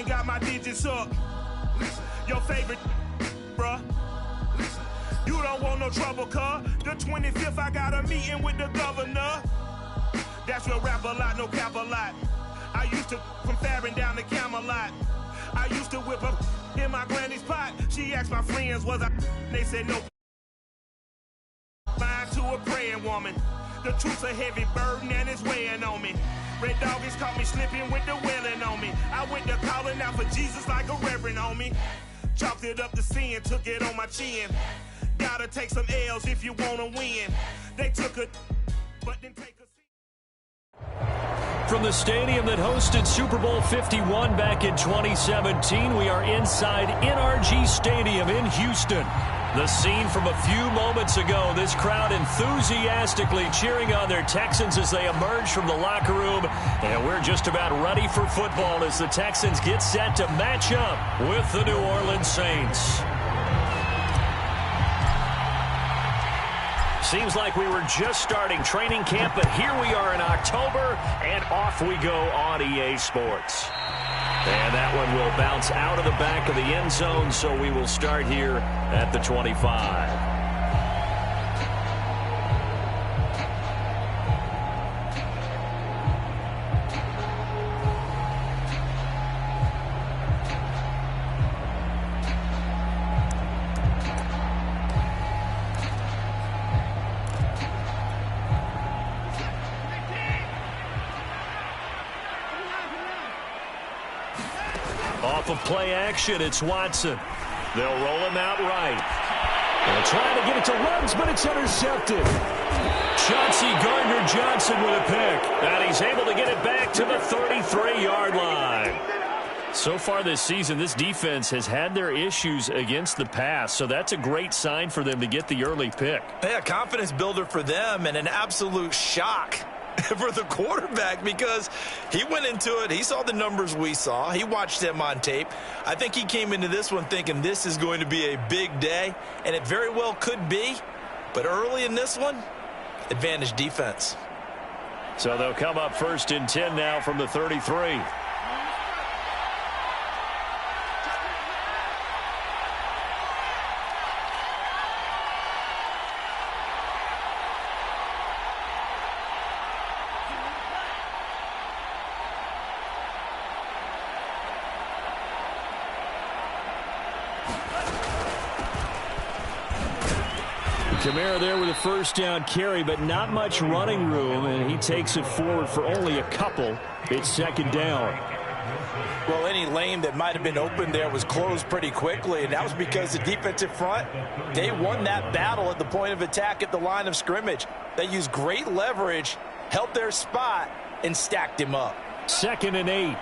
got my digits up. Your favorite, bruh. You don't want no trouble, cuz. The 25th, I got a meeting with the governor. That's where rap a lot, no cap a lot. I used to from Farron down to Camelot. I used to whip up in my granny's pot. She asked my friends, was I? They said no. Lying to a praying woman. The truth's a heavy burden and it's weighing on me. Red doggies caught me slipping with the wailing on me. I went to calling out for Jesus like a reverend on me. Chalked it up to sin, took it on my chin. Gotta take some L's if you wanna win. They took a, but didn't take a. From the stadium that hosted Super Bowl 51 back in 2017, we are inside NRG Stadium in Houston. The scene from a few moments ago, this crowd enthusiastically cheering on their Texans as they emerge from the locker room. And we're just about ready for football as the Texans get set to match up with the New Orleans Saints. Seems like we were just starting training camp, but here we are in October, and off we go on EA Sports. And that one will bounce out of the back of the end zone, so we will start here at the 25. Off of play action, it's Watson. They'll roll him out right. They'll try to get it to Ruggs, but it's intercepted. Chauncey Gardner-Johnson with a pick. And he's able to get it back to the 33-yard line. So far this season, this defense has had their issues against the pass, so that's a great sign for them to get the early pick. Yeah, confidence builder for them and an absolute shock for the quarterback because he went into it. He saw the numbers we saw. He watched them on tape. I think he came into this one thinking this is going to be a big day, and it very well could be. But early in this one, advantage defense. So they'll come up 1st and 10 now from the 33. Kamara there with a first down carry, but not much running room, and he takes it forward for only a couple. It's 2nd down. Well, any lane that might have been open there was closed pretty quickly, and that was because the defensive front, they won that battle at the point of attack at the line of scrimmage. They used great leverage, held their spot, and stacked him up. 2nd and 8.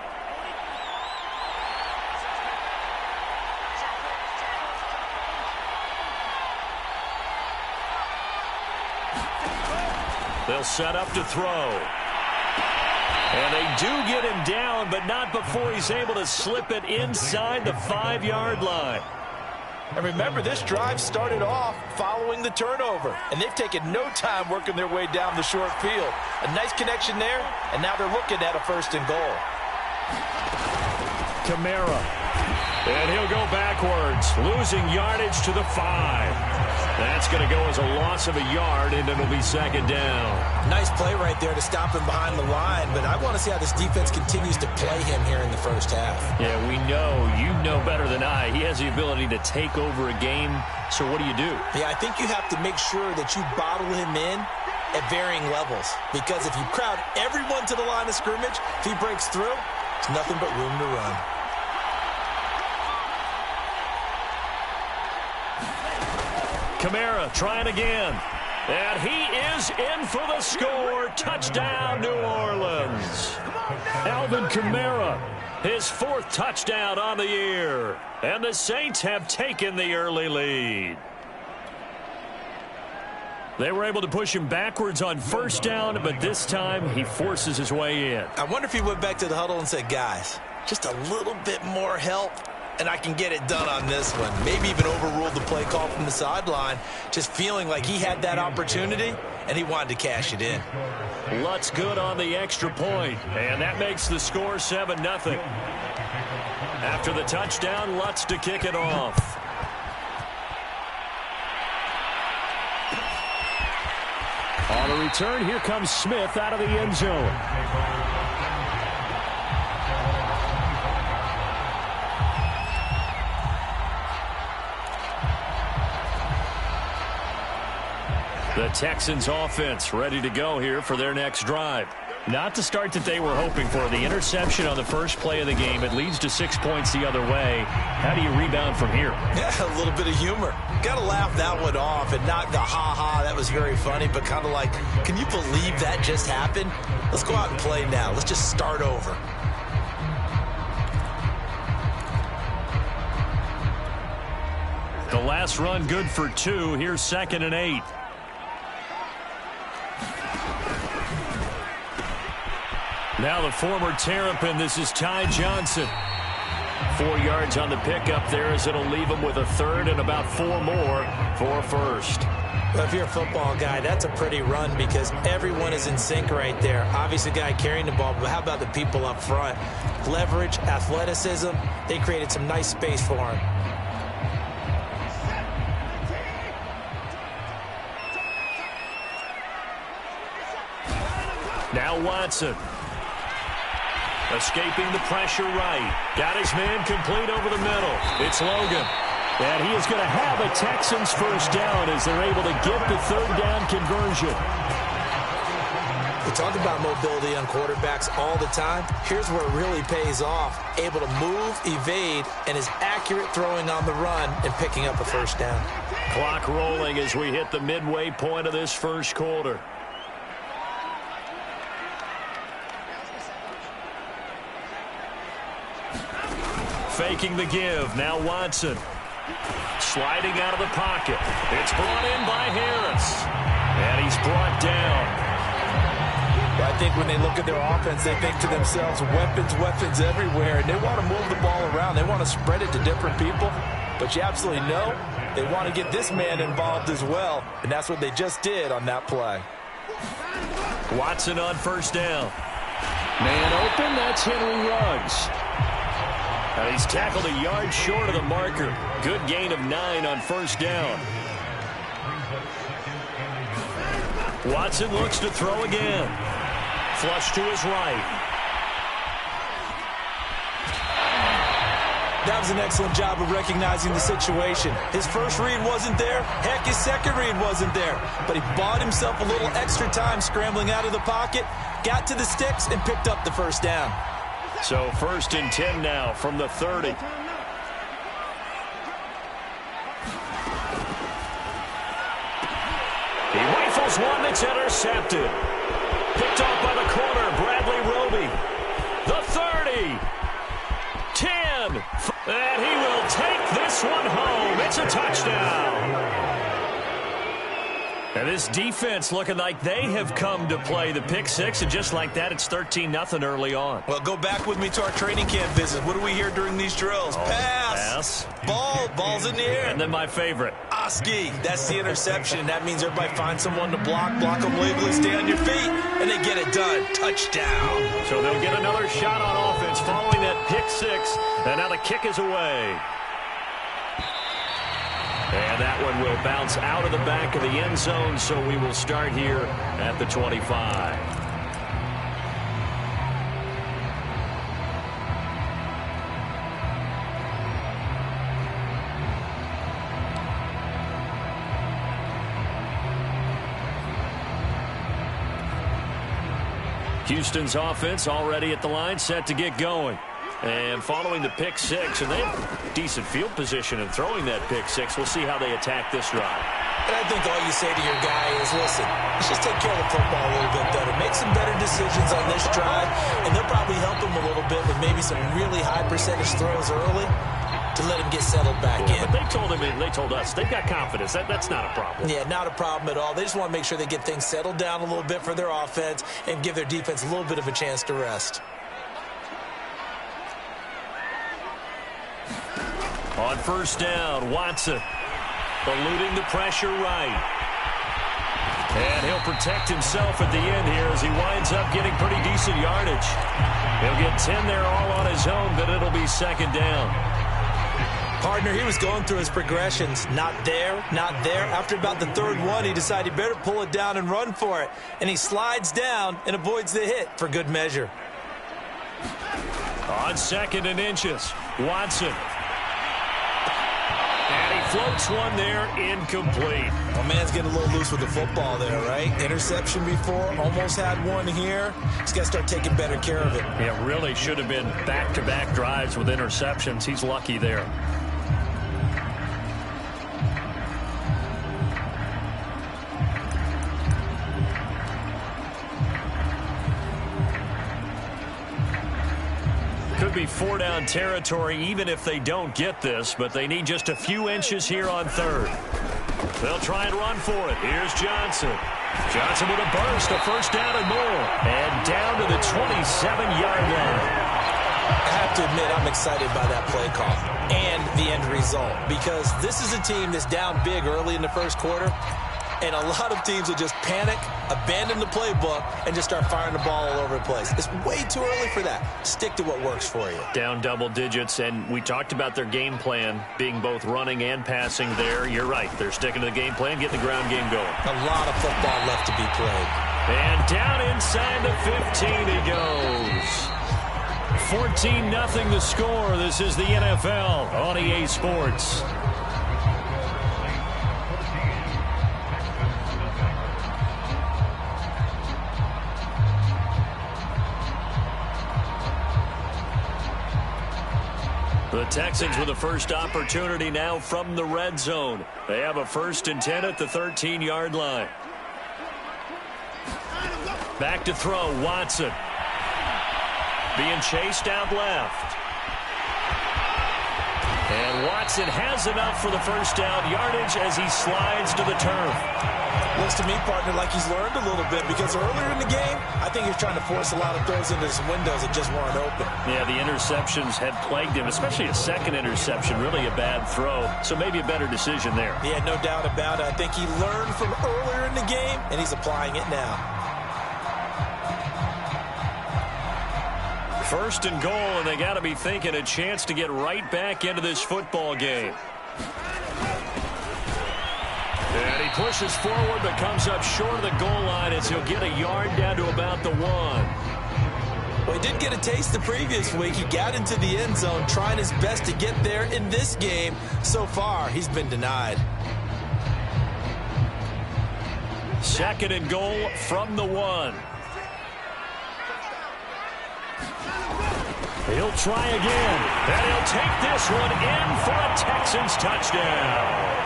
They'll set up to throw. And they do get him down, but not before he's able to slip it inside the 5-yard line. And remember, this drive started off following the turnover, and they've taken no time working their way down the short field. A nice connection there, and now they're looking at a 1st and goal. Kamara. And he'll go backwards, losing yardage to the 5. That's going to go as a loss of a yard, and it'll be 2nd down. Nice play right there to stop him behind the line, but I want to see how this defense continues to play him here in the first half. Yeah, we know. You know better than I. He has the ability to take over a game, so what do you do? Yeah, I think you have to make sure that you bottle him in at varying levels, because if you crowd everyone to the line of scrimmage, if he breaks through, it's nothing but room to run. Kamara trying again. And he is in for the score. Touchdown, New Orleans. Alvin Kamara, his 4th touchdown on the year. And the Saints have taken the early lead. They were able to push him backwards on 1st down, but this time he forces his way in. I wonder if he went back to the huddle and said, guys, just a little bit more help, and I can get it done on this one. Maybe even overruled the play call from the sideline, just feeling like he had that opportunity, and he wanted to cash it in. Lutz good on the extra point, and that makes the score 7-0. After the touchdown, Lutz to kick it off. On the return, here comes Smith out of the end zone. The Texans offense ready to go here for their next drive. Not the start that they were hoping for. The interception on the first play of the game. It leads to 6 points the other way. How do you rebound from here? Yeah, a little bit of humor. Got to laugh that one off and not the ha-ha. That was very funny, but kind of like, can you believe that just happened? Let's go out and play now. Let's just start over. The last run good for 2. Here's 2nd and 8. Now the former Terrapin, this is Ty Johnson. 4 yards on the pickup there as it'll leave him with a third and about 4 more for a first. Well, if you're a football guy, that's a pretty run because everyone is in sync right there. Obviously, the guy carrying the ball, but how about the people up front? Leverage, athleticism, they created some nice space for him. Now Watson. Escaping the pressure right. Got his man complete over the middle. It's Logan. And he is going to have a Texans first down as they're able to get the third down conversion. We talk about mobility on quarterbacks all the time. Here's where it really pays off. Able to move, evade, and is accurate throwing on the run and picking up a first down. Clock rolling as we hit the midway point of this first quarter. Faking the give. Now Watson. Sliding out of the pocket. It's brought in by Harris. And he's brought down. I think when they look at their offense, they think to themselves, weapons, weapons everywhere. And they want to move the ball around. They want to spread it to different people. But you absolutely know they want to get this man involved as well. And that's what they just did on that play. Watson on first down. Man open. That's Henry Ruggs. And he's tackled a yard short of the marker. Good gain of 9 on first down. Watson looks to throw again. Flush to his right. That was an excellent job of recognizing the situation. His first read wasn't there. Heck, his second read wasn't there. But he bought himself a little extra time scrambling out of the pocket, got to the sticks, and picked up the first down. So 1st and 10 now from the 30. He rifles one that's intercepted. Picked off by the corner, Bradley Roby. The 30. 10. And he will take this one home. It's a touchdown. And this defense looking like they have come to play the pick six, and just like that, it's 13-0 early on. Well, go back with me to our training camp visit. What do we hear during these drills? Pass. Ball's in the air. And then my favorite. Oski, that's the interception. That means everybody finds someone to block them legally, stay on your feet, and they get it done. Touchdown. So they'll get another shot on offense following that pick six, and now the kick is away. And that one will bounce out of the back of the end zone, so we will start here at the 25. Houston's offense already at the line, set to get going. And following the pick six, and they have decent field position in throwing that pick six. We'll see how they attack this drive. And I think all you say to your guy is, listen, let's just take care of the football a little bit better. Make some better decisions on this drive, and they'll probably help him a little bit with maybe some really high percentage throws early to let him get settled back in. But they told us, they've got confidence. That's not a problem. Yeah, not a problem at all. They just want to make sure they get things settled down a little bit for their offense and give their defense a little bit of a chance to rest. On first down, Watson eluding the pressure right. And he'll protect himself at the end here as he winds up getting pretty decent yardage. He'll get 10 there all on his own, but it'll be second down. Partner, he was going through his progressions. Not there, not there. After about the third one, he decided he better pull it down and run for it. And he slides down and avoids the hit for good measure. On 2nd and inches, Watson. And he floats one there, incomplete. Well, man's getting a little loose with the football there, right? Interception before, almost had one here. He's got to start taking better care of it. Yeah, really should have been back-to-back drives with interceptions. He's lucky there. Could be 4-down territory even if they don't get this, but they need just a few inches here on 3rd. They'll try and run for it. Here's Johnson. Johnson with a burst, a first down and more. And down to the 27-yard line. I have to admit, I'm excited by that play call and the end result, because this is a team that's down big early in the first quarter, and a lot of teams will just panic, abandon the playbook, and just start firing the ball all over the place. It's way too early for that. Stick to what works for you. Down double digits, and we talked about their game plan being both running and passing there. You're right. They're sticking to the game plan, getting the ground game going. A lot of football left to be played. And down inside the 15 he goes. 14-0 the score. This is the NFL on EA Sports. The Texans with the first opportunity now from the red zone. They have a 1st and 10 at the 13-yard line. Back to throw, Watson. Being chased out left. And Watson has enough for the first down yardage as he slides to the turf. Looks to me, partner, like he's learned a little bit, because earlier in the game, I think he was trying to force a lot of throws into some windows that just weren't open. Yeah, the interceptions had plagued him, especially a second interception, really a bad throw. So maybe a better decision there. Yeah, no doubt about it. I think he learned from earlier in the game, and he's applying it now. 1st and goal, and they got to be thinking a chance to get right back into this football game. And he pushes forward, but comes up short of the goal line as he'll get a yard down to about the 1. Well, he did get a taste the previous week. He got into the end zone, trying his best to get there in this game. So far, he's been denied. 2nd and goal from the 1. He'll try again, and he'll take this one in for a Texans touchdown.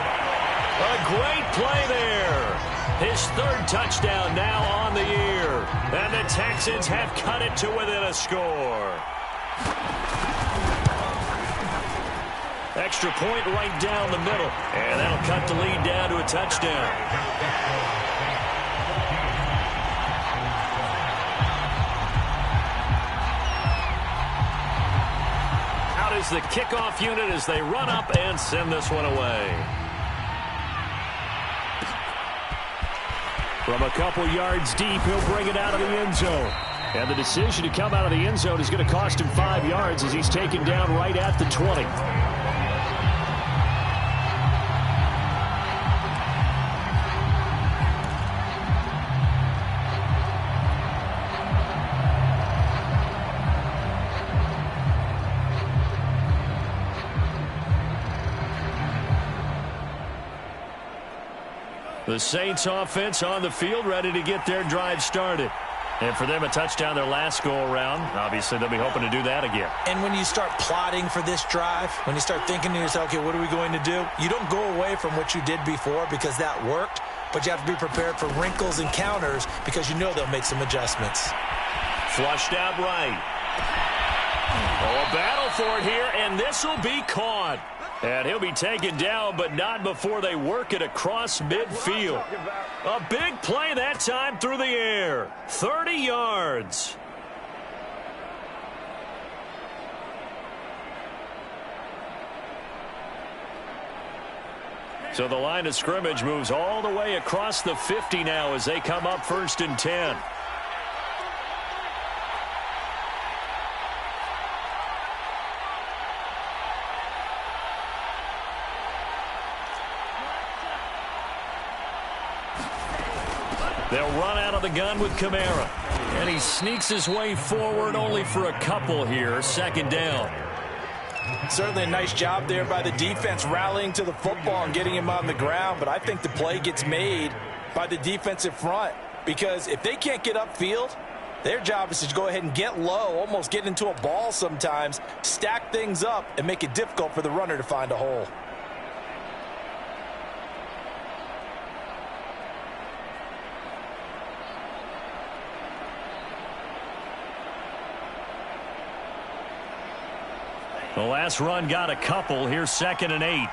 A great play there. His 3rd touchdown now on the year. And the Texans have cut it to within a score. Extra point right down the middle. And that'll cut the lead down to a touchdown. Out is the kickoff unit as they run up and send this one away. From a couple yards deep, he'll bring it out of the end zone. And the decision to come out of the end zone is going to cost him 5 yards as he's taken down right at the 20. The Saints offense on the field, ready to get their drive started. And for them, a touchdown their last go-around. Obviously, they'll be hoping to do that again. And when you start plotting for this drive, when you start thinking to yourself, okay, what are we going to do? You don't go away from what you did before because that worked, but you have to be prepared for wrinkles and counters because you know they'll make some adjustments. Flushed out right. Oh, a battle for it here, and this will be caught. And he'll be taken down, but not before they work it across midfield. A big play that time through the air. 30 yards. So the line of scrimmage moves all the way across the 50 now as they come up 1st and 10. They'll run out of the gun with Kamara. And he sneaks his way forward only for a couple here. 2nd down. Certainly a nice job there by the defense rallying to the football and getting him on the ground. But I think the play gets made by the defensive front. Because if they can't get upfield, their job is to go ahead and get low, almost get into a ball sometimes, stack things up, and make it difficult for the runner to find a hole. The last run got a couple. Here's 2nd and 8.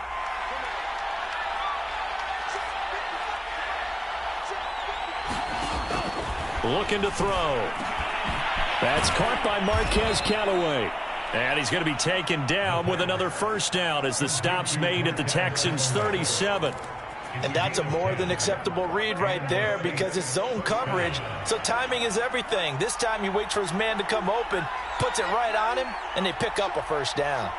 Looking to throw. That's caught by Marquez Callaway. And he's going to be taken down with another 1st down as the stop's made at the Texans' 37. And that's a more than acceptable read right there because it's zone coverage, so timing is everything. This time he waits for his man to come open, puts it right on him, and they pick up a 1st down.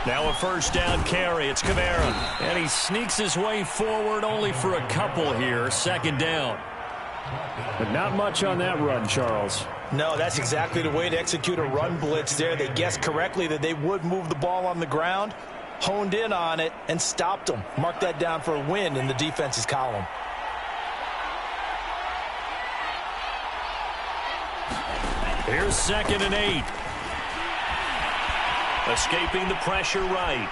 Now a 1st down carry. It's Kamara. And he sneaks his way forward only for a couple here. 2nd down. But not much on that run, Charles. No, that's exactly the way to execute a run blitz there. They guessed correctly that they would move the ball on the ground, honed in on it, and stopped them. Mark that down for a win in the defense's column. Here's 2nd and 8. Escaping the pressure right.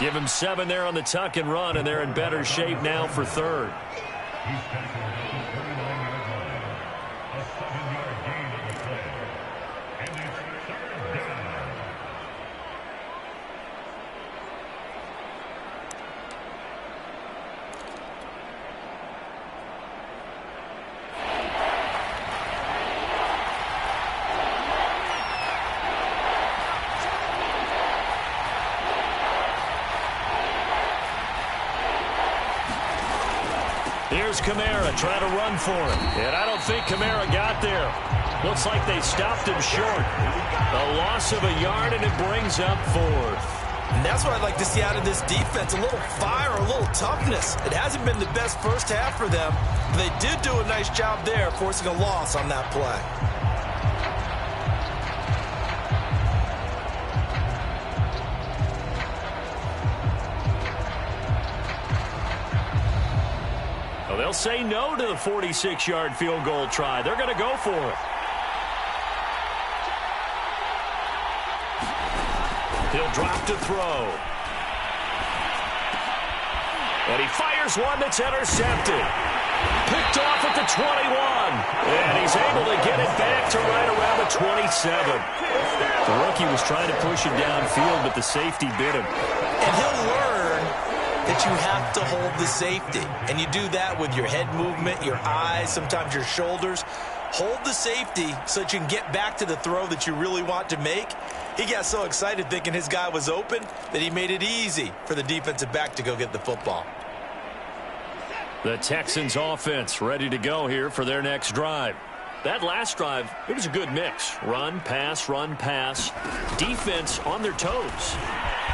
Give him 7 there on the tuck and run, and they're in better shape now for 3rd. Here's Kamara trying to run for him. And I don't think Kamara got there. Looks like they stopped him short. A loss of a yard, and it brings up 4th. And that's what I'd like to see out of this defense. A little fire, a little toughness. It hasn't been the best first half for them. But they did do a nice job there, forcing a loss on that play. They'll say no to the 46-yard field goal try. They're going to go for it. He'll drop to throw. And he fires one that's intercepted. Picked off at the 21. And he's able to get it back to right around the 27. The rookie was trying to push him downfield, but the safety bit him. And he'll learn that you have to hold the safety. And you do that with your head movement, your eyes, sometimes your shoulders. Hold the safety so that you can get back to the throw that you really want to make. He got so excited thinking his guy was open that he made it easy for the defensive back to go get the football. The Texans offense ready to go here for their next drive. That last drive, it was a good mix. Run, pass, defense on their toes.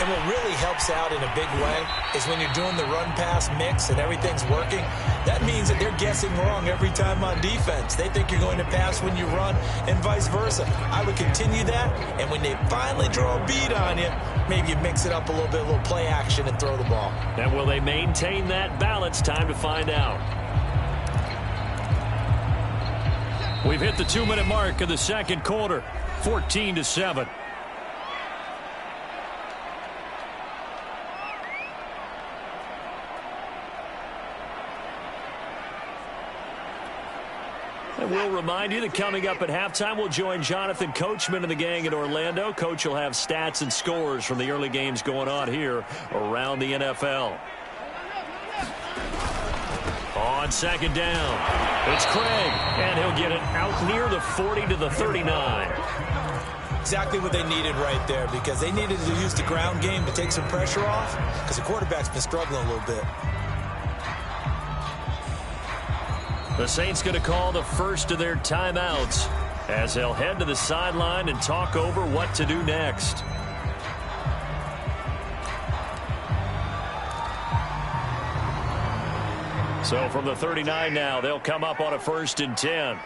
And what really helps out in a big way is when you're doing the run-pass mix and everything's working, that means that they're guessing wrong every time on defense. They think you're going to pass when you run and vice versa. I would continue that, and when they finally draw a bead on you, maybe you mix it up a little bit, a little play action, and throw the ball. And will they maintain that balance? Time to find out. We've hit the 2-minute mark of the second quarter, 14-7. And we'll remind you that coming up at halftime, we'll join Jonathan Coachman and the gang in Orlando. Coach will have stats and scores from the early games going on here around the NFL. On second down, it's Craig, and he'll get it out near the 40 to the 39. exactly what they needed right there, because they needed to use the ground game to take some pressure off, because the quarterback's been struggling a little bit. The Saints going to call the first of their timeouts as they'll head to the sideline and talk over what to do next. So from the 39 now, they'll come up on a 1st and 10.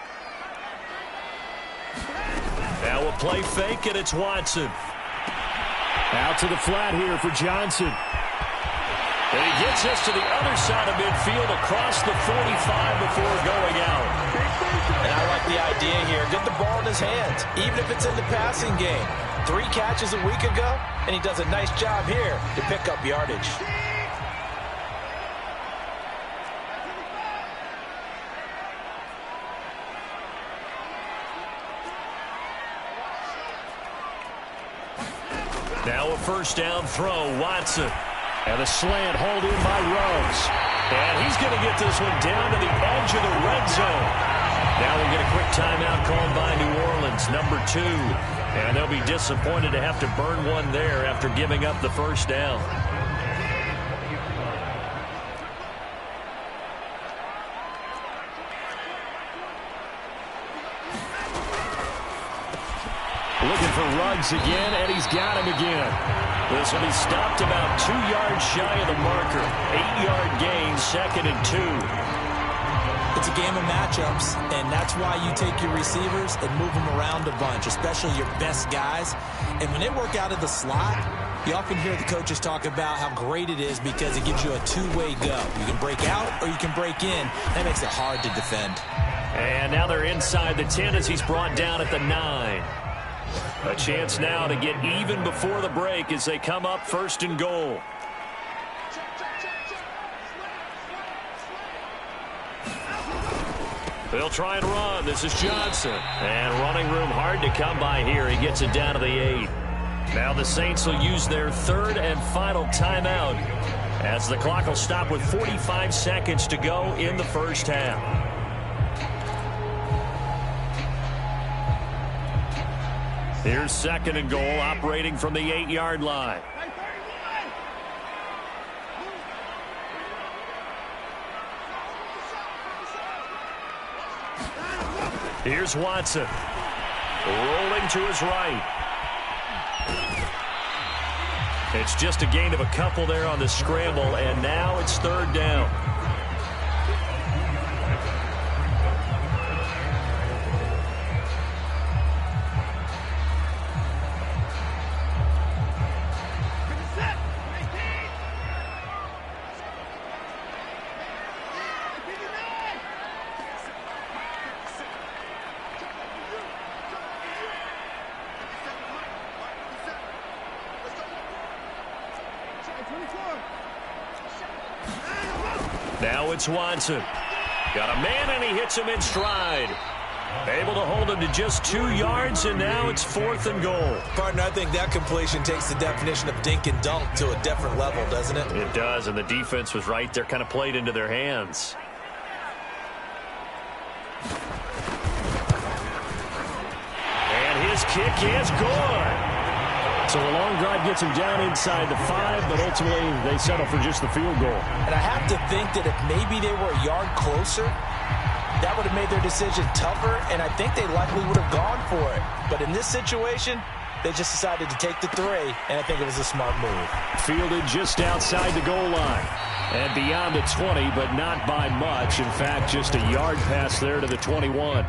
Now a play fake, and it's Watson. Out to the flat here for Johnson. And he gets us to the other side of midfield across the 45 before going out. And I like the idea here. Get the ball in his hands, even if it's in the passing game. 3 catches a week ago, and he does a nice job here to pick up yardage. Now a 1st down throw, Watson. And a slant hauled in by Ruggs. And he's going to get this one down to the edge of the red zone. Now we'll get a quick timeout called by New Orleans, number 2. And they'll be disappointed to have to burn one there after giving up the 1st down. Looking for Ruggs again, and he's got him again. This will be stopped about 2 yards shy of the marker. 8-yard gain, 2nd and 2. It's a game of matchups, and that's why you take your receivers and move them around a bunch, especially your best guys. And when they work out of the slot, you often hear the coaches talk about how great it is because it gives you a two-way go. You can break out or you can break in. That makes it hard to defend. And now they're inside the 10 as he's brought down at the 9. A chance now to get even before the break as they come up 1st and goal. They'll try and run. This is Johnson. And running room hard to come by here. He gets it down to the 8. Now the Saints will use their 3rd and final timeout as the clock will stop with 45 seconds to go in the 1st half. Here's 2nd and goal, operating from the 8-yard line. Here's Watson. Rolling to his right. It's just a gain of a couple there on the scramble, and now it's 3rd down. Now it's Watson. Got a man, and he hits him in stride. Able to hold him to just 2 yards, and now it's 4th and goal. Partner, I think that completion takes the definition of dink and dunk to a different level, doesn't it? It does, and the defense was right there, kind of played into their hands. And his kick is good. So a long drive gets him down inside the 5, but ultimately they settle for just the field goal. And I have to think that if maybe they were a yard closer, that would have made their decision tougher, and I think they likely would have gone for it. But in this situation, they just decided to take the 3, and I think it was a smart move. Fielded just outside the goal line. And beyond the 20, but not by much. In fact, just a yard pass there to the 21.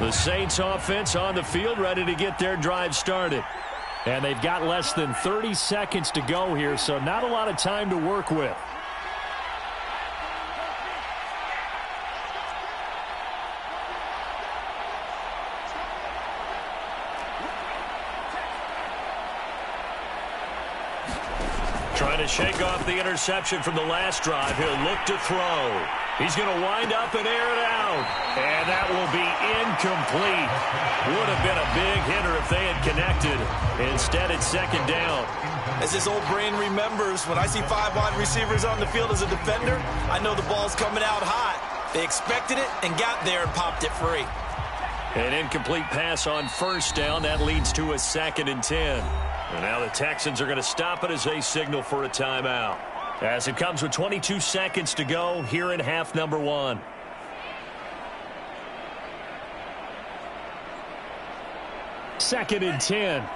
The Saints offense on the field, ready to get their drive started. And they've got less than 30 seconds to go here, so not a lot of time to work with. Trying to shake off the interception from the last drive. He'll look to throw. He's going to wind up and air it out. And that will be incomplete. Would have been a big hitter if they had connected. Instead, it's 2nd down. As his old brain remembers, when I see 5 wide receivers on the field as a defender, I know the ball's coming out hot. They expected it and got there and popped it free. An incomplete pass on first down. That leads to a 2nd and 10. And now the Texans are going to stop it as they signal for a timeout. As it comes with 22 seconds to go here in half number 1. Second and 10.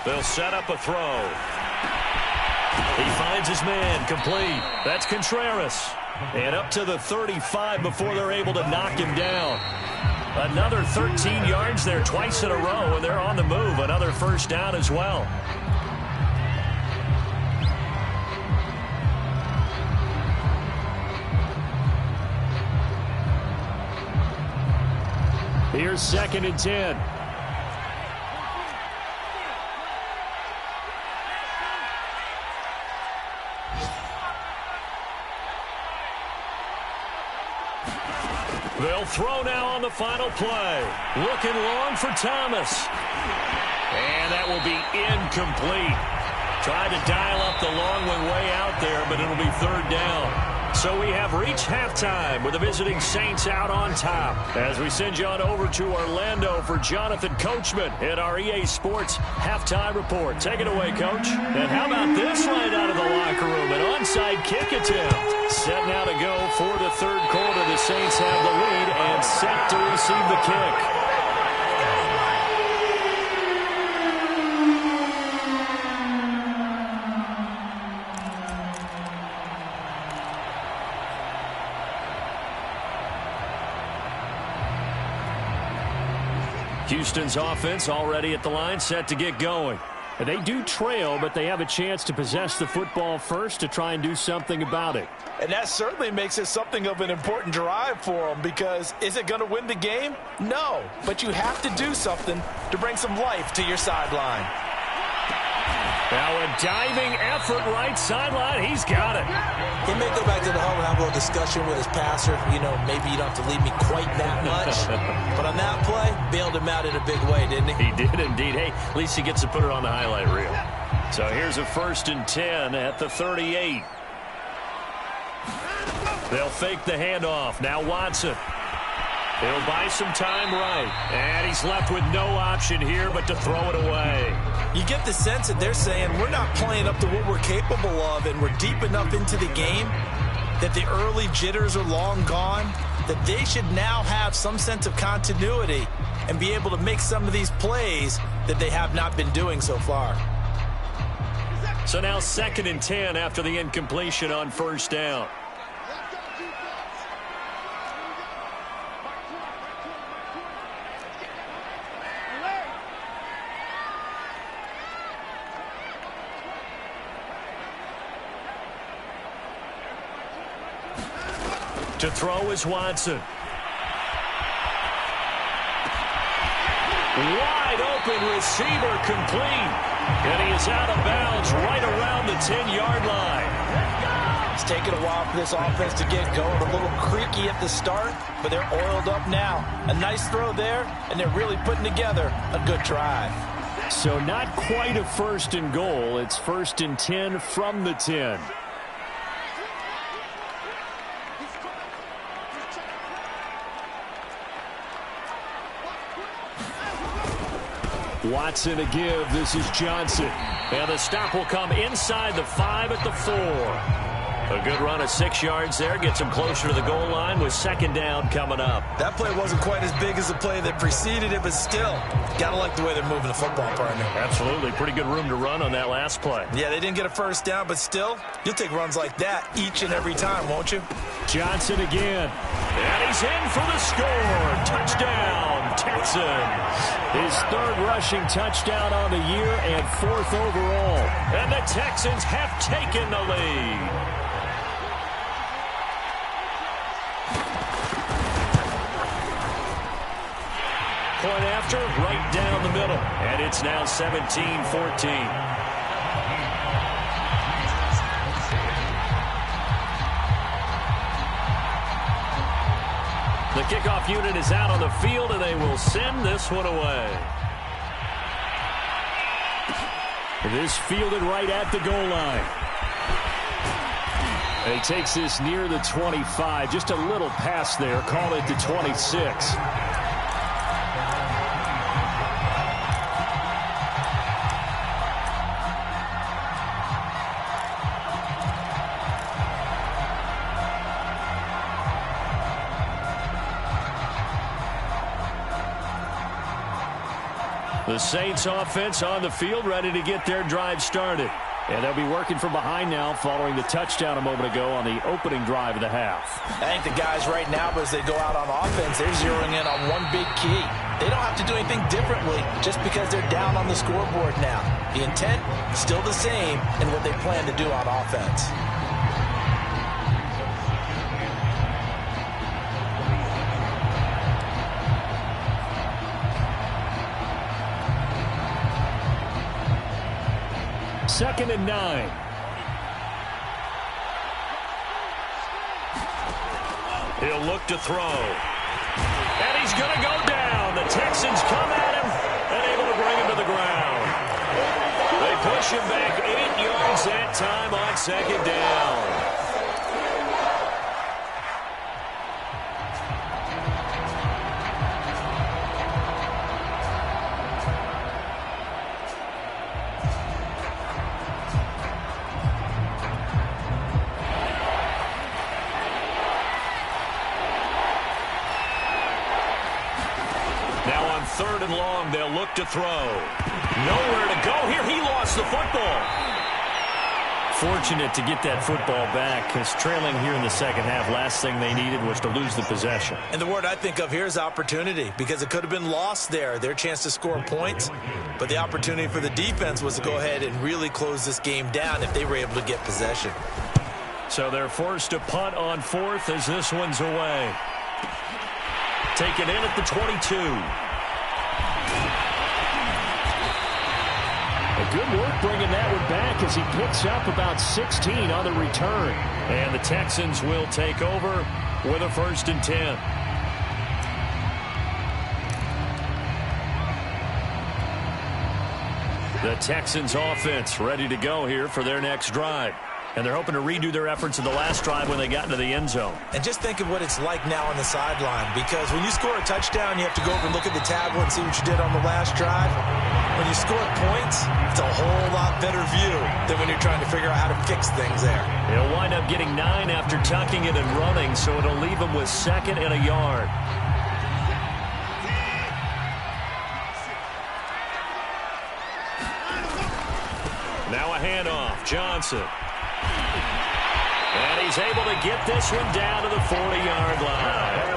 They'll set up a throw. He finds his man, complete. That's Contreras. And up to the 35 before they're able to knock him down. Another 13 yards there twice in a row, and they're on the move. Another first down as well. Here's 2nd and 10. They'll throw now on the final play. Looking long for Thomas. And that will be incomplete. Tried to dial up the long one way out there, but it'll be 3rd down. So we have reached halftime with the visiting Saints out on top. As we send you on over to Orlando for Jonathan Coachman in our EA Sports Halftime Report. Take it away, Coach. And how about this right out of the locker room? An onside kick attempt. Set now to go for the 3rd quarter. The Saints have the lead and set to receive the kick. Houston's offense already at the line, set to get going. They do trail, but they have a chance to possess the football first to try and do something about it. And that certainly makes it something of an important drive for them, because is it going to win the game? No, but you have to do something to bring some life to your sideline. Now a diving effort right sideline. He's got it. He may go back to the home and have a little discussion with his passer. You know, maybe you don't have to leave me quite that much. But on that play, bailed him out in a big way, didn't he? He did indeed. Hey, at least he gets to put it on the highlight reel. So here's a 1st and 10 at the 38. They'll fake the handoff. Now Watson. He'll buy some time right. And he's left with no option here but to throw it away. You get the sense that they're saying we're not playing up to what we're capable of, and we're deep enough into the game that the early jitters are long gone, that they should now have some sense of continuity and be able to make some of these plays that they have not been doing so far. So now 2nd and 10 after the incompletion on 1st down. To throw is Watson. Wide open receiver, complete. And he is out of bounds right around the 10-yard line. It's taken a while for this offense to get going. A little creaky at the start, but they're oiled up now. A nice throw there, and they're really putting together a good drive. So not quite a 1st and goal. It's 1st and 10 from the 10. Watson a give. This is Johnson. And the stop will come inside the 5 at the 4. A good run of 6 yards there. Gets him closer to the goal line with 2nd down coming up. That play wasn't quite as big as the play that preceded it, but still, got to like the way they're moving the football, partner. Absolutely. Pretty good room to run on that last play. Yeah, they didn't get a 1st down, but still, you'll take runs like that each and every time, won't you? Johnson again. And he's in for the score. Touchdown, Texans. His 3rd rushing touchdown on the year and 4th overall. And the Texans have taken the lead. Point after, right down the middle. And it's now 17-14. The kickoff unit is out on the field, and they will send this one away. This fielded right at the goal line. And he takes this near the 25. Just a little pass there. Call it the 26. The Saints offense on the field, ready to get their drive started. And they'll be working from behind now following the touchdown a moment ago on the opening drive of the half. I think the guys right now, as they go out on offense, they're zeroing in on one big key. They don't have to do anything differently just because they're down on the scoreboard now. The intent, still the same in what they plan to do on offense. Second and 9. He'll look to throw. And he's going to go down. The Texans come at him and able to bring him to the ground. They push him back 8 yards that time on second down. Third and long, they'll look to throw. Nowhere to go here. He lost the football. Fortunate to get that football back, because trailing here in the second half, last thing they needed was to lose the possession. And the word I think of here is opportunity, because it could have been lost there, their chance to score points. But the opportunity for the defense was to go ahead and really close this game down if they were able to get possession. So they're forced to punt on fourth as this one's away. Taken in at the 22. Good work bringing that one back as he picks up about 16 on the return. And the Texans will take over with a 1st and 10. The Texans offense ready to go here for their next drive. And they're hoping to redo their efforts in the last drive when they got into the end zone. And just think of what it's like now on the sideline, because when you score a touchdown, you have to go over and look at the tablet and see what you did on the last drive. When you score points, it's a whole lot better view than when you're trying to figure out how to fix things there. He'll wind up getting 9 after tucking it and running, so it'll leave him with 2nd and a yard. Now a handoff. Johnson. And he's able to get this one down to the 40-yard line.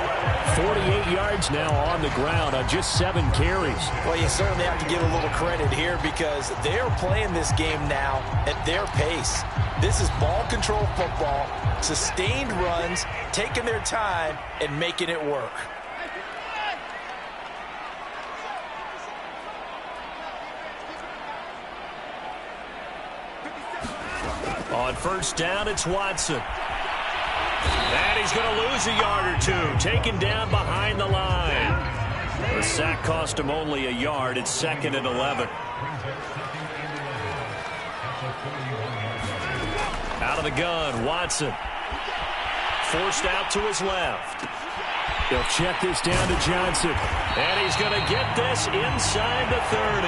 48 yards now on the ground on just 7 carries. Well, you certainly have to give a little credit here because they're playing this game now at their pace. This is ball control football, sustained runs, taking their time, and making it work. On 1st down, it's Watson. And he's going to lose a yard or 2, taken down behind the line. The sack cost him only a yard. It's 2nd and 11. Out of the gun, Watson. Forced out to his left. They'll check this down to Johnson. And he's going to get this inside the 30.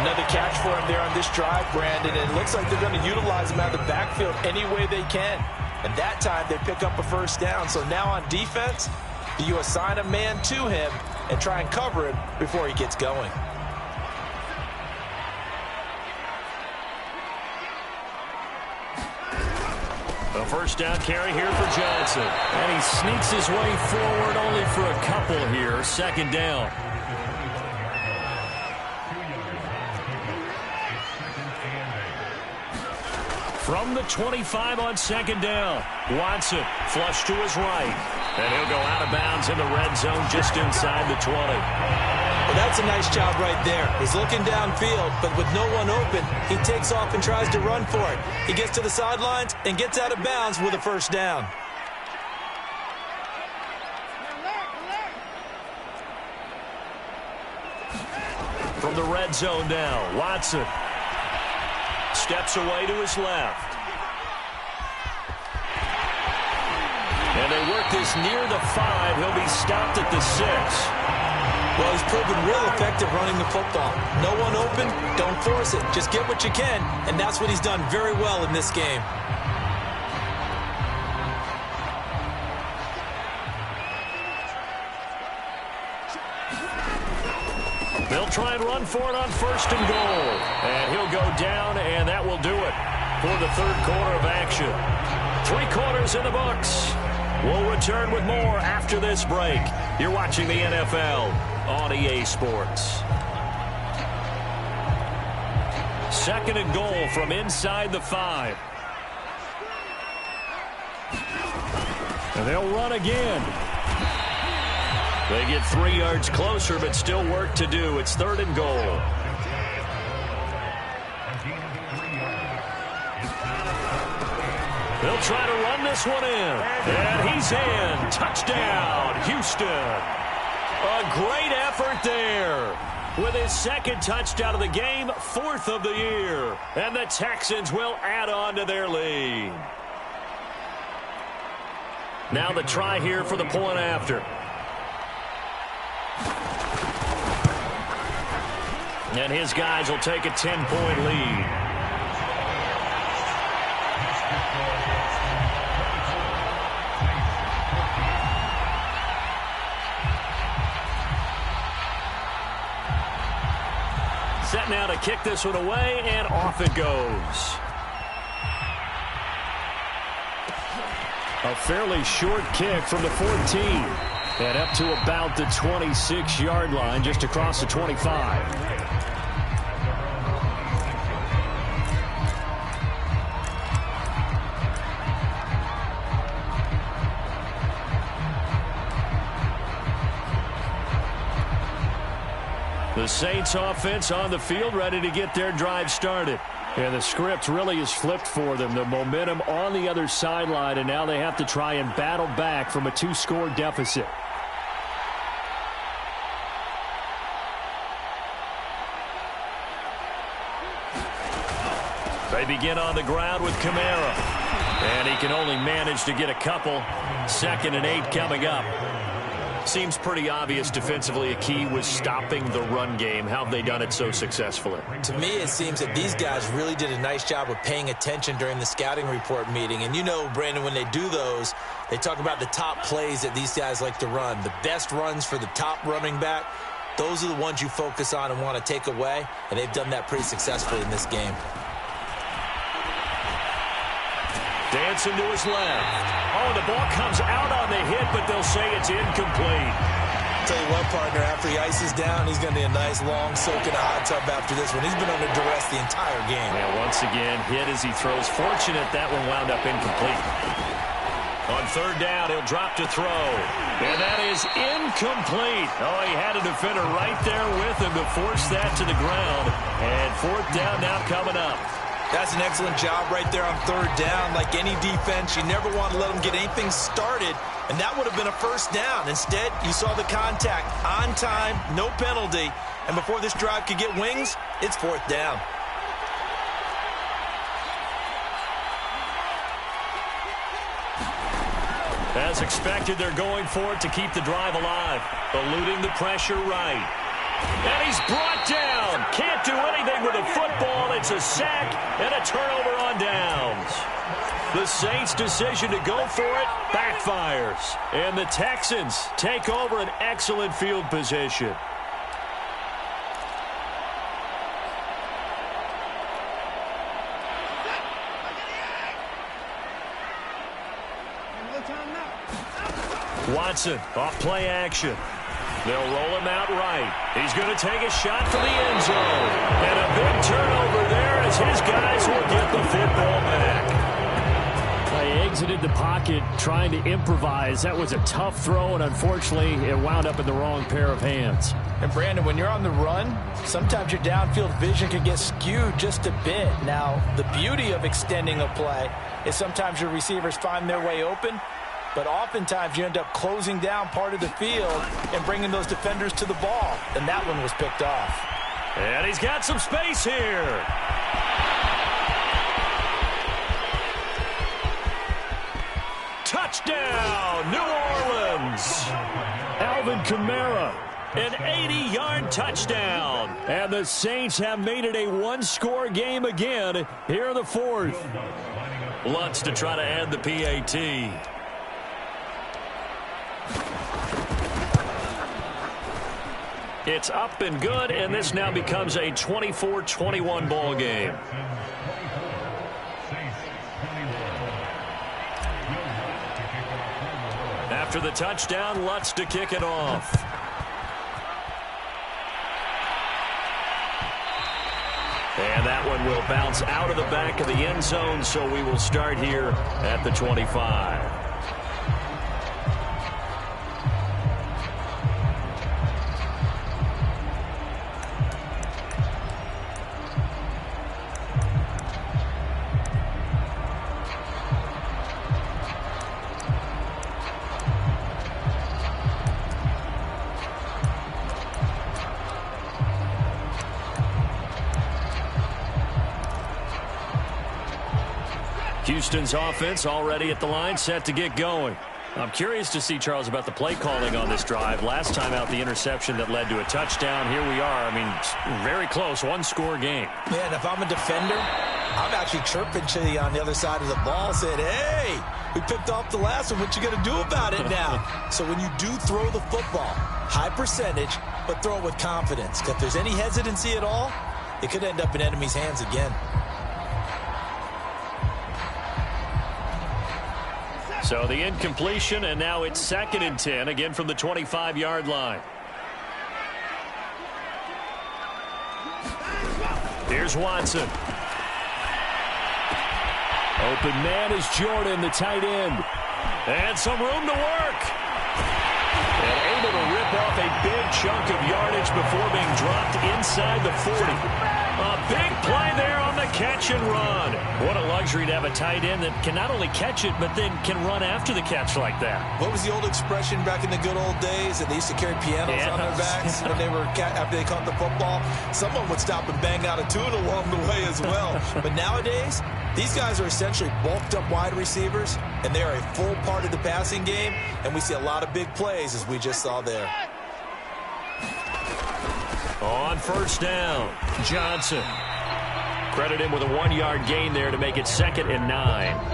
Another catch for him there on this drive, Brandon. And it looks like they're going to utilize him out of the backfield any way they can. And that time they pick up a 1st down. So now on defense, you assign a man to him and try and cover him before he gets going. A 1st down carry here for Johnson. And he sneaks his way forward only for a couple here. 2nd down. From the 25 on 2nd down. Watson flush to his right. And he'll go out of bounds in the red zone just inside the 20. Well, that's a nice job right there. He's looking downfield, but with no one open, he takes off and tries to run for it. He gets to the sidelines and gets out of bounds with a 1st down. From the red zone now. Watson steps away to his left. And they work this near the 5. He'll be stopped at the 6. Well, he's proven real effective running the football. No one open, don't force it. Just get what you can, and that's what he's done very well in this game. They'll try and run for it on 1st and goal. And he'll go down, and that will do it for the 3rd quarter of action. 3 quarters in the books. We'll return with more after this break. You're watching the NFL on EA Sports. 2nd and goal from inside the 5. And they'll run again. They get 3 yards closer, but still work to do. It's 3rd and goal. They'll try to run this one in. And he's in. Touchdown, Houston. A great effort there. With his 2nd touchdown of the game, 4th of the year. And the Texans will add on to their lead. Now the try here for the point after. And his guys will take a 10-point lead. Set now to kick this one away, and off it goes. A fairly short kick from the 14. And up to about the 26-yard line, just across the 25. The Saints offense on the field, ready to get their drive started. And the script really is flipped for them. The momentum on the other sideline, and now they have to try and battle back from a 2-score deficit. They begin on the ground with Kamara. And he can only manage to get a couple. 2nd and 8 coming up. Seems pretty obvious defensively a key was stopping the run game. How have they done it so successfully? To me, it seems that these guys really did a nice job of paying attention during the scouting report meeting. And you know, Brandon, when they do those, they talk about the top plays that these guys like to run. The best runs for the top running back, those are the ones you focus on and want to take away. And they've done that pretty successfully in this game. Dancing to his left. Oh, the ball comes out on the hit, but they'll say it's incomplete. Tell you what, partner, after he ices down, he's going to need a nice long soak in a hot tub after this one. He's been under duress the entire game. And once again, hit as he throws. Fortunate that one wound up incomplete. On 3rd down, he'll drop to throw. And that is incomplete. Oh, he had a defender right there with him to force that to the ground. And 4th down now coming up. That's an excellent job right there on 3rd down. Like any defense, you never want to let them get anything started, and that would have been a 1st down. Instead, you saw the contact on time, no penalty, and before this drive could get wings, it's 4th down. As expected, they're going for it to keep the drive alive, eluding the pressure right. And he's brought down. Can't do anything with the football. It's a sack and a turnover on downs. The Saints' decision to go for it backfires. And the Texans take over an excellent field position. Watson off play action. They'll roll him out right. He's going to take a shot for the end zone. And a big turnover there as his guys will get the football back. They exited the pocket trying to improvise. That was a tough throw, and unfortunately, it wound up in the wrong pair of hands. And, Brandon, when you're on the run, sometimes your downfield vision can get skewed just a bit. Now, the beauty of extending a play is sometimes your receivers find their way open, but oftentimes you end up closing down part of the field and bringing those defenders to the ball, and that one was picked off. And he's got some space here. Touchdown, New Orleans. Alvin Kamara, an 80-yard touchdown. And the Saints have made it a one-score game again here in the fourth. Lutz to try to add the PAT. It's up and good, and this now becomes a 24-21 ball game. After the touchdown, Lutz to kick it off. And that one will bounce out of the back of the end zone, so we will start here at the 25. Houston's offense already at the line, set to get going. I'm curious to see, Charles, about the play calling on this drive. Last time out, the interception that led to a touchdown. Here we are. I mean, very close, one-score game. Yeah, and if I'm a defender, I'm actually chirping to you on the other side of the ball, saying, hey, we picked off the last one. What you going to do about it now? So when you do throw the football, high percentage, but throw it with confidence. Because if there's any hesitancy at all, it could end up in enemy's hands again. So the incompletion, and now it's 2nd and 10, again from the 25-yard line. Here's Watson. Open man is Jordan, the tight end. And some room to work. And able to rip off a big chunk of yardage before being dropped inside the 40. A big play there on the catch and run. What a luxury to have a tight end that can not only catch it, but then can run after the catch like that. What was the old expression back in the good old days that they used to carry pianos on their backs when they were after they caught the football? Someone would stop and bang out a tune along the way as well. But nowadays, these guys are essentially bulked up wide receivers, and they are a full part of the passing game, and we see a lot of big plays as we just saw there. On first down, Johnson. Credit him with a 1-yard gain there to make it 2nd and 9.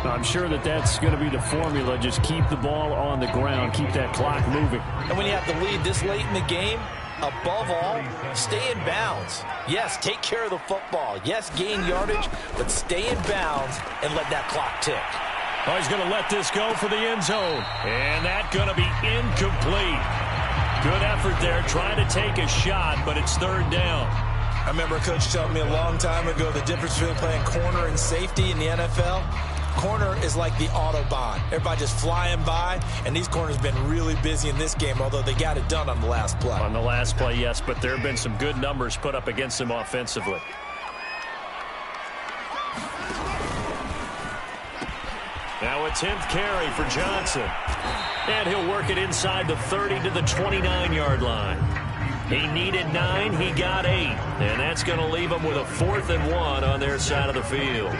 I'm sure that's going to be the formula. Just keep the ball on the ground. Keep that clock moving. And when you have the lead this late in the game, above all, stay in bounds. Yes, take care of the football. Yes, gain yardage, but stay in bounds and let that clock tick. Oh, he's going to let this go for the end zone. And that's going to be incomplete. Good effort there, trying to take a shot, but it's 3rd down. I remember a coach telling me a long time ago the difference between playing corner and safety in the NFL. Corner is like the Autobahn. Everybody just flying by, and these corners have been really busy in this game, although they got it done on the last play. On the last play, yes, but there have been some good numbers put up against them offensively. Now a 10th carry for Johnson. And he'll work it inside the 30 to the 29-yard line. He needed 9, he got 8. And that's going to leave him with a 4th and 1 on their side of the field.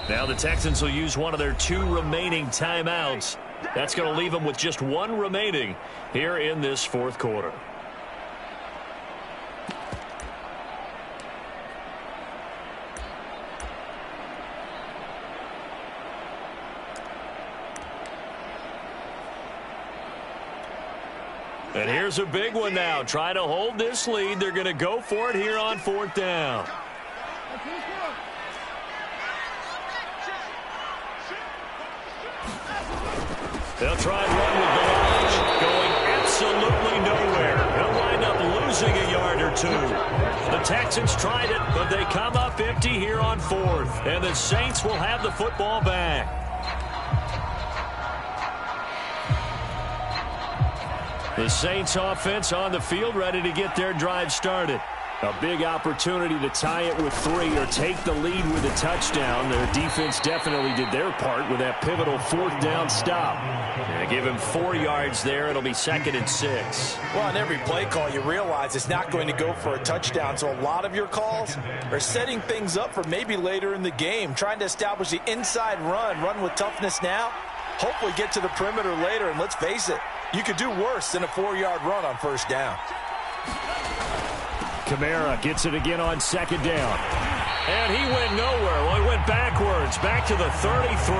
Now the Texans will use one of their 2 remaining timeouts. That's going to leave them with just 1 remaining here in this 4th quarter. And here's a big one now. Try to hold this lead. They're going to go for it here on 4th down. They'll try and run with Barrage, going absolutely nowhere. He'll wind up losing a yard or 2. The Texans tried it, but they come up empty here on 4th. And the Saints will have the football back. The Saints offense on the field, ready to get their drive started. A big opportunity to tie it with 3 or take the lead with a touchdown. Their defense definitely did their part with that pivotal 4th down stop. And give him 4 yards there. It'll be 2nd and 6. Well, on every play call, you realize it's not going to go for a touchdown. So a lot of your calls are setting things up for maybe later in the game, trying to establish the inside run with toughness now, hopefully get to the perimeter later. And let's face it, you could do worse than a 4-yard run on 1st down. Kamara gets it again on 2nd down. And he went nowhere. Well, he went backwards, back to the 33.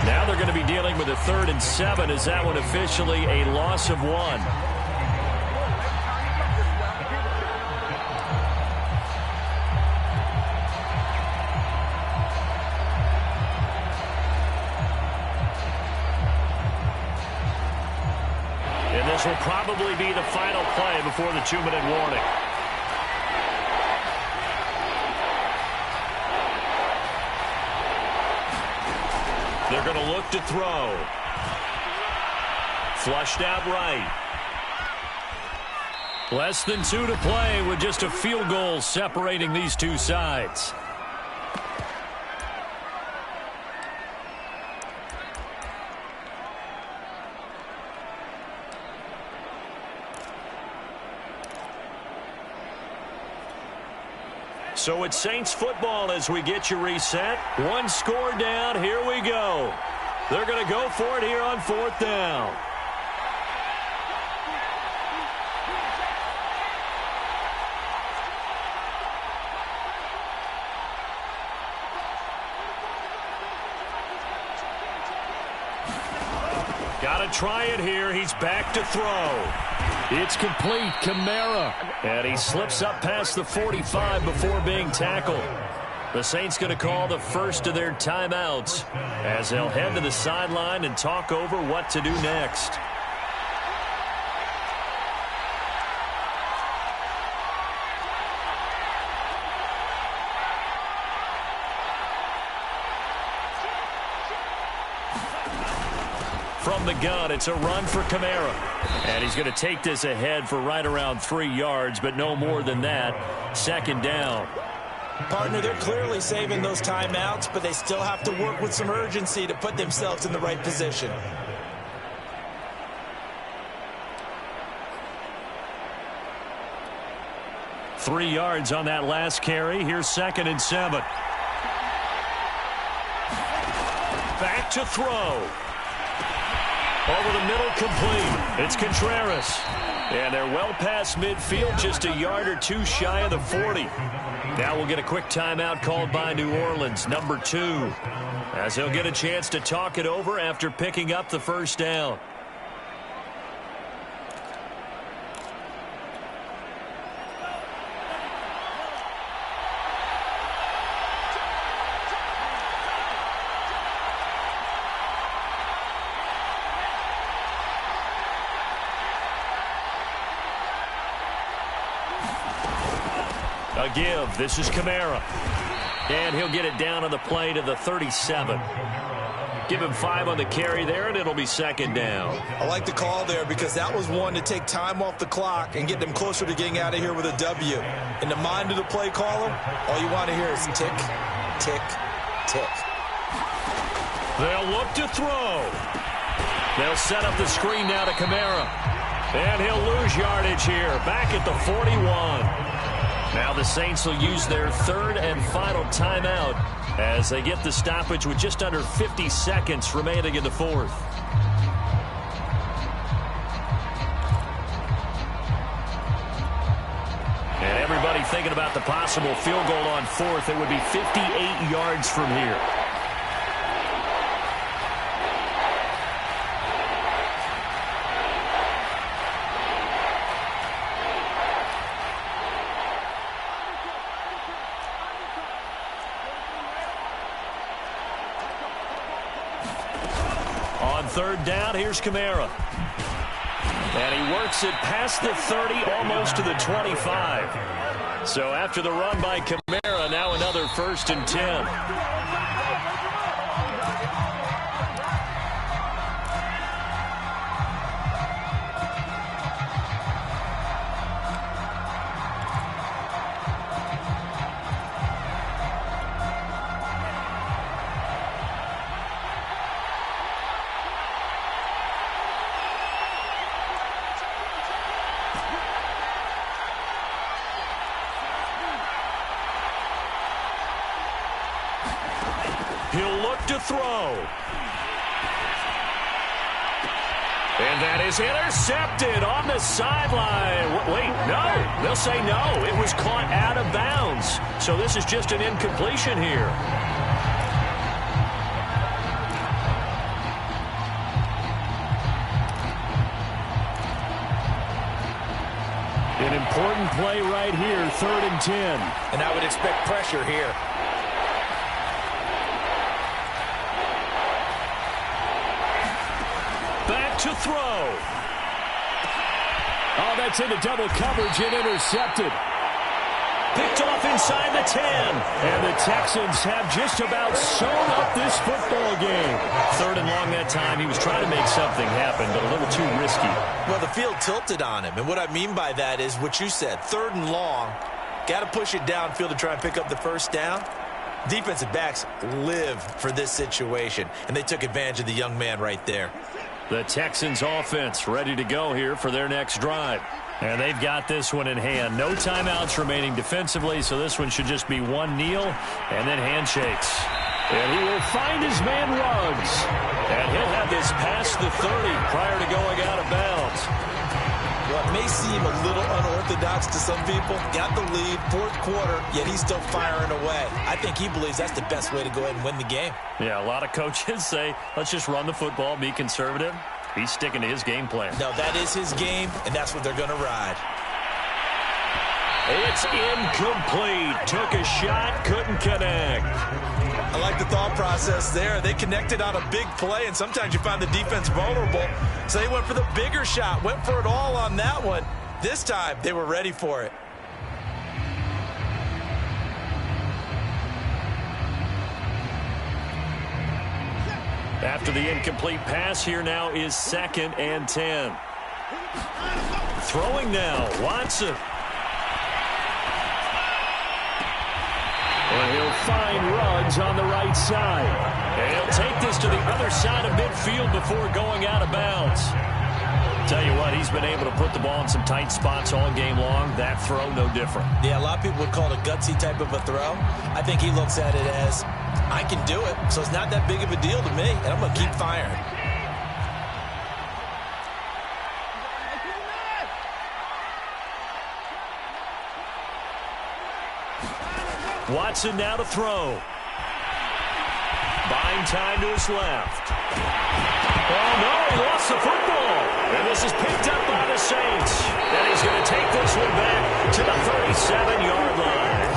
Now they're going to be dealing with a 3rd and 7. Is that one officially a loss of 1? And this will probably be the final play before the 2-minute warning. They're going to look to throw. Flushed out right. Less than 2 to play with just a field goal separating these two sides. So it's Saints football as we get you reset. 1 score down. Here we go. They're going to go for it here on 4th down. Got to try it here. He's back to throw. It's complete. Kamara. And he slips up past the 45 before being tackled. The Saints going to call the first of their timeouts as they'll head to the sideline and talk over what to do next. From the gun, it's a run for Kamara. And he's going to take this ahead for right around 3 yards, but no more than that. 2nd down. Partner, they're clearly saving those timeouts, but they still have to work with some urgency to put themselves in the right position. Three yards on that last carry. Here's 2nd and 7. Back to throw. Over the middle, complete. It's Contreras. And they're well past midfield, just a yard or 2 shy of the 40. Now we'll get a quick timeout called by New Orleans, number 2, as they'll get a chance to talk it over after picking up the 1st down. A give. This is Kamara. And he'll get it down on the play to the 37. Give him 5 on the carry there, and it'll be 2nd down. I like the call there because that was one to take time off the clock and get them closer to getting out of here with a W. In the mind of the play caller, all you want to hear is tick, tick, tick. They'll look to throw. They'll set up the screen now to Kamara. And he'll lose yardage here, back at the 41. Now the Saints will use their 3rd and final timeout as they get the stoppage with just under 50 seconds remaining in the 4th. And everybody thinking about the possible field goal on 4th. It would be 58 yards from here. On 3rd down, here's Kamara. And he works it past the 30, almost to the 25. So after the run by Kamara, now another 1st and 10. look to throw. And that is intercepted on the sideline. Wait, no. They'll say no. It was caught out of bounds. So this is just an incompletion here. An important play right here, 3rd and 10. And I would expect pressure here. Back to throw. Oh, that's into double coverage and intercepted. Picked off inside the 10. And the Texans have just about sewn up this football game. 3rd and long that time. He was trying to make something happen, but a little too risky. Well, the field tilted on him. And what I mean by that is what you said. 3rd and long. Got to push it downfield to try and pick up the first down. Defensive backs live for this situation. And they took advantage of the young man right there. The Texans offense ready to go here for their next drive. And they've got this one in hand. No timeouts remaining defensively, so this one should just be one kneel and then handshakes. And he will find his man Ruggs. And he'll have this past the 30 prior to going out of bounds. Well, it may seem a little unorthodox to some people. Got the lead, 4th quarter, yet he's still firing away. I think he believes that's the best way to go ahead and win the game. Yeah, a lot of coaches say, let's just run the football, be conservative. He's sticking to his game plan. No, that is his game, and that's what they're going to ride. It's incomplete. Took a shot, couldn't connect. I like the thought process there. They connected on a big play, and sometimes you find the defense vulnerable. So they went for the bigger shot, went for it all on that one. This time, they were ready for it. After the incomplete pass, here now is 2nd and 10. Throwing now, Watson. And he'll find Ruggs on the right side. And he'll take this to the other side of midfield before going out of bounds. Tell you what, he's been able to put the ball in some tight spots all game long. That throw, no different. Yeah, a lot of people would call it a gutsy type of a throw. I think he looks at it as, I can do it, so it's not that big of a deal to me, and I'm going to keep firing. Watson now to throw. Buying time to his left. Oh, no, he lost the football. And this is picked up by the Saints. And he's going to take this one back to the 37-yard line.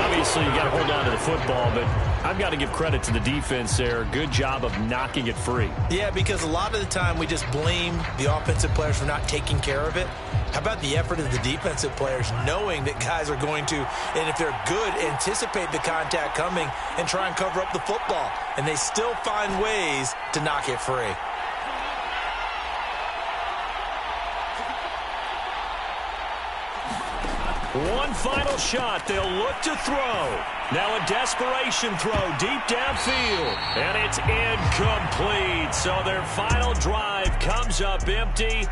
Obviously, you got to hold on to the football, but I've got to give credit to the defense there. Good job of knocking it free. Yeah, because a lot of the time we just blame the offensive players for not taking care of it. How about the effort of the defensive players knowing that guys are going to, and if they're good, anticipate the contact coming and try and cover up the football. And they still find ways to knock it free. One final shot. They'll look to throw. Now a desperation throw deep downfield. And it's incomplete. So their final drive comes up empty.